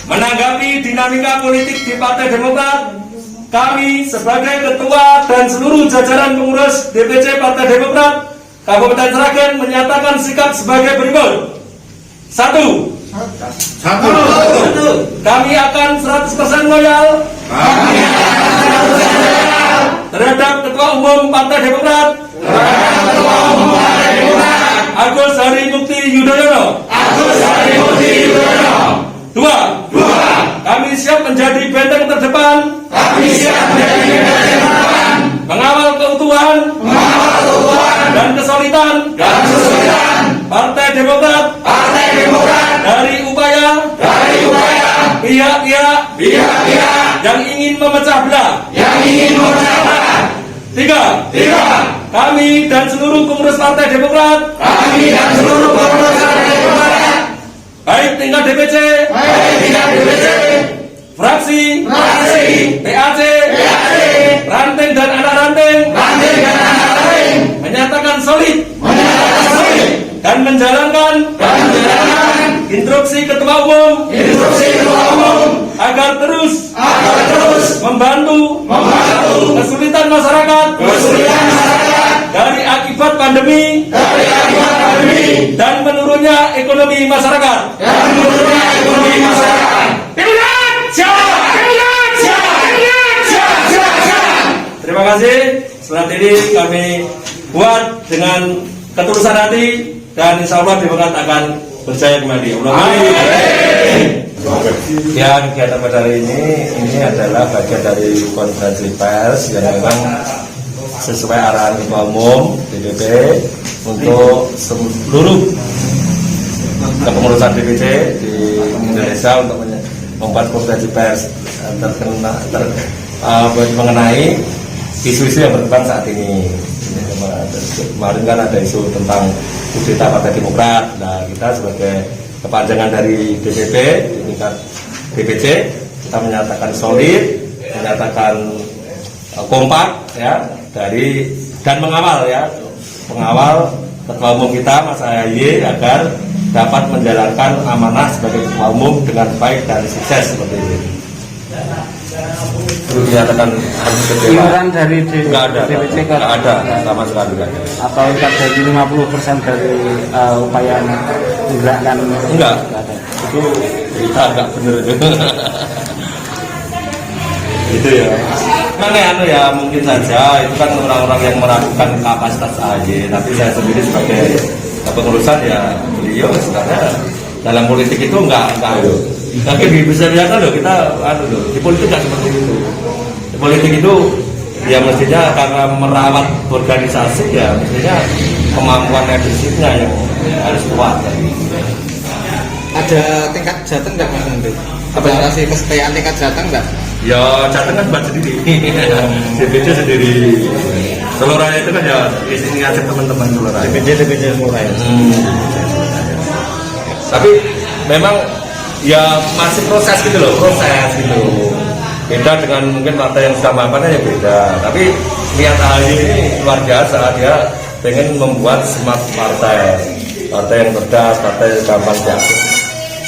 Menanggapi dinamika politik di Partai Demokrat, kami sebagai ketua dan seluruh jajaran pengurus DPC Partai Demokrat Kabupaten Sragen menyatakan sikap sebagai berikut. 1. Kami akan 100% loyal terhadap Ketua Umum Partai Demokrat Agus Harimukti Yudhoyono. 2. Kami siap menjadi benteng terdepan mengawal keutuhan dan kesolidan Partai Demokrat dari upaya pihak-pihak yang ingin memecah belah. 3. Kami dan seluruh pengurus Partai Demokrat baik tingkat DPC, fraksi, PAC, ranting dan anak ranting, menyatakan solid dan menjalankan instruksi Ketua Umum agar terus membantu kesulitan masyarakat dari akibat pandemi dan menurunnya ekonomi masyarakat. Terima kasih. Surat ini kami buat dengan ketulusan hati dan insya Allah Demokrat akan berjaya kembali. Ya, kegiatan pada hari ini adalah bagian dari konferensi pers yang memang sesuai arahan Ketua Umum DPP untuk seluruh kepengurusan DPC di Indonesia untuk membuat konferensi pers mengenai isu-isu yang berkembang saat ini. Kemarin kan ada isu tentang kudeta Partai Demokrat. Nah, kita sebagai kepanjangan dari DPP di tingkat DPC, kita menyatakan solid, menyatakan kompak ya dan mengawal Ketua Umum kita Mas AHY agar dapat menjalankan amanah sebagai Ketua Umum dengan baik dan sukses seperti ini. Terus dinyatakan harus iuran dari DPC nggak ada sama sekali nggak ada. Atau dari 50% dari upaya menggerakkan enggak ada. Itu kita agak bener itu ya. Memang ya mungkin saja itu kan orang-orang yang meragukan kapasitas AHY, tapi saya sendiri sebagai kepengurusan ya beliau sebenarnya dalam politik itu enggak tapi bisa lihat loh kita di politik nggak seperti itu. Di politik itu ya mestinya karena merawat organisasi ya mestinya kemampuan efisiennya yang harus kuat. Ada tingkat Jateng nggak Mas Menteri? Evaluasi kesetiaan tingkat Jateng nggak? Ya Jateng kan buat sendiri, DPC sendiri. Seluraya itu kan ya inisiatif teman-teman Seluraya. DPC Seluraya. Tapi memang ya masih proses gitu. Beda dengan mungkin partai yang sudah mapan ya beda. Tapi niat AHY ini luar biasa, dia pengen membuat smart partai yang cerdas, partai yang gampang diakses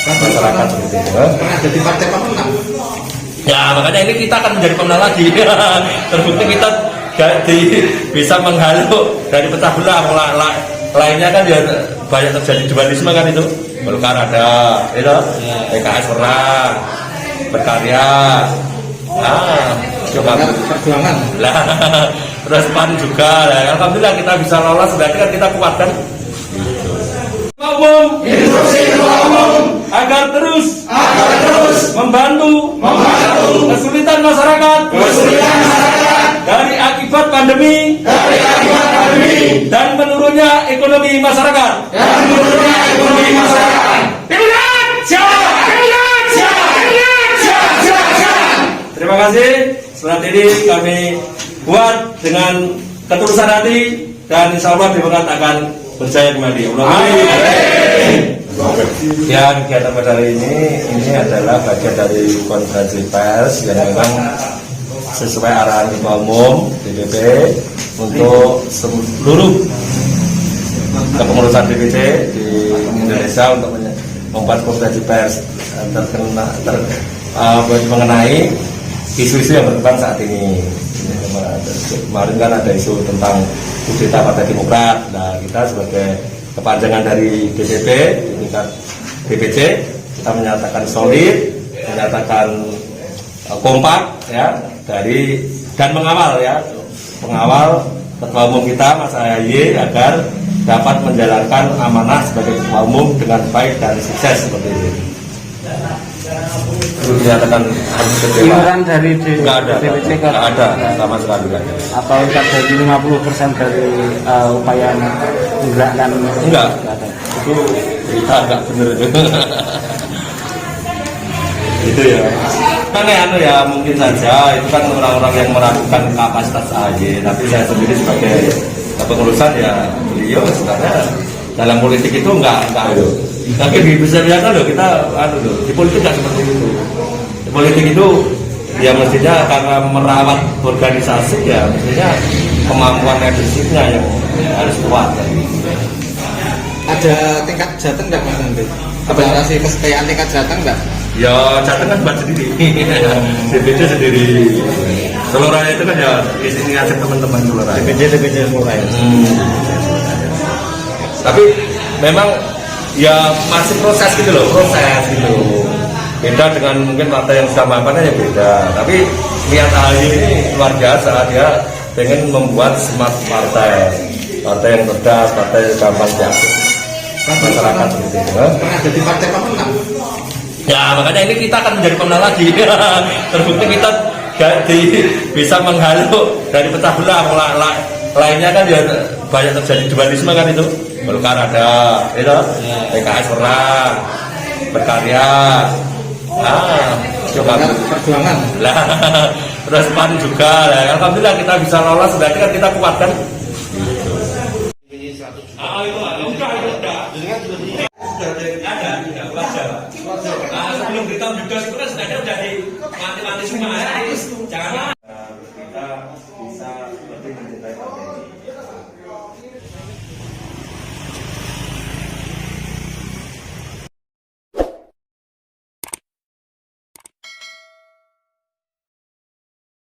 masyarakat seperti itu. Pernah jadi partai pemenang. Ya makanya ini kita akan menjadi pemenang lagi. Terbukti kita bisa menghalau dari pecah belah. Lainnya kan ya banyak terjadi dualisme kan itu. Golkar ada, itu PKS pernah berkarya. Coba perjuangan. Terus PAN juga. Alhamdulillah kita bisa lolos. Berarti kan kita kuatkan. Agar terus membantu kesulitan masyarakat dari akibat pandemi dan menurunnya ekonomi masyarakat. Terima kasih. Surat ini kami buat dengan ketulusan hati dan insya Allah Demokrat akan berjaya kembali. Ya, kegiatan pada hari ini adalah bagian dari konferensi pers yang memang sesuai arahan Ketua Umum DPP untuk seluruh kepengurusan DPC di Indonesia untuk membuat konferensi pers mengenai isu-isu yang berkembang saat ini. Kemarin kan ada isu tentang kudeta Partai Demokrat. Nah, kita sebagai kepanjangan dari DPP di tingkat DPC, kita menyatakan solid, menyatakan kompak ya dan mengawal Ketua Umum kita Mas Ahaye agar dapat menjalankan amanah sebagai Ketua Umum dengan baik dan sukses seperti ini. Perlu dinyatakan harus kecewa. Iuran dari Nggak ada, DPC ke nggak ada sama sekali nggak ada. atau dari 50% dari upaya menggerakkan Enggak. nggak ada. Itu kita nggak bener itu. Itu ya. Kan ya mungkin saja itu kan orang-orang yang meragukan kapasitas AHY, tapi saya sendiri sebagai kepengurusan ya beliau sebenarnya dalam politik itu enggak tapi bisa lihat loh kita di politik nggak seperti itu. Di politik itu ya mestinya karena merawat organisasi ya mestinya kemampuan efisiennya yang harus kuat. Ada tingkat jateng nggak Mas nanti? Deklarasi kesetiaan tingkat jateng nggak? Ya jateng kan buat sendiri, DPC sendiri. Seluruhnya itu kan ya ini ngajak teman-teman seluruhnya. DPC mulai. Tapi memang ya masih proses gitu. Beda dengan mungkin partai yang sama ya beda. Tapi niat AHY ini luar biasa, dia pengen membuat smart partai yang cerdas, partai yang gampang diakses masyarakat seperti itu. Pernah jadi partai pemenang. Ya makanya ini kita akan menjadi pemenang lagi. Terbukti kita bisa menghalau dari pecah belah. Lainnya kan ya banyak terjadi dualisme kan itu. Golkar ada, itu PKS pernah berkarya. Coba Perjuangan. lah, terus PAN juga. Lah, alhamdulillah kita bisa lolos. Berarti kan kita kuat kan. Sebelum kita judas itu kan sebenarnya udah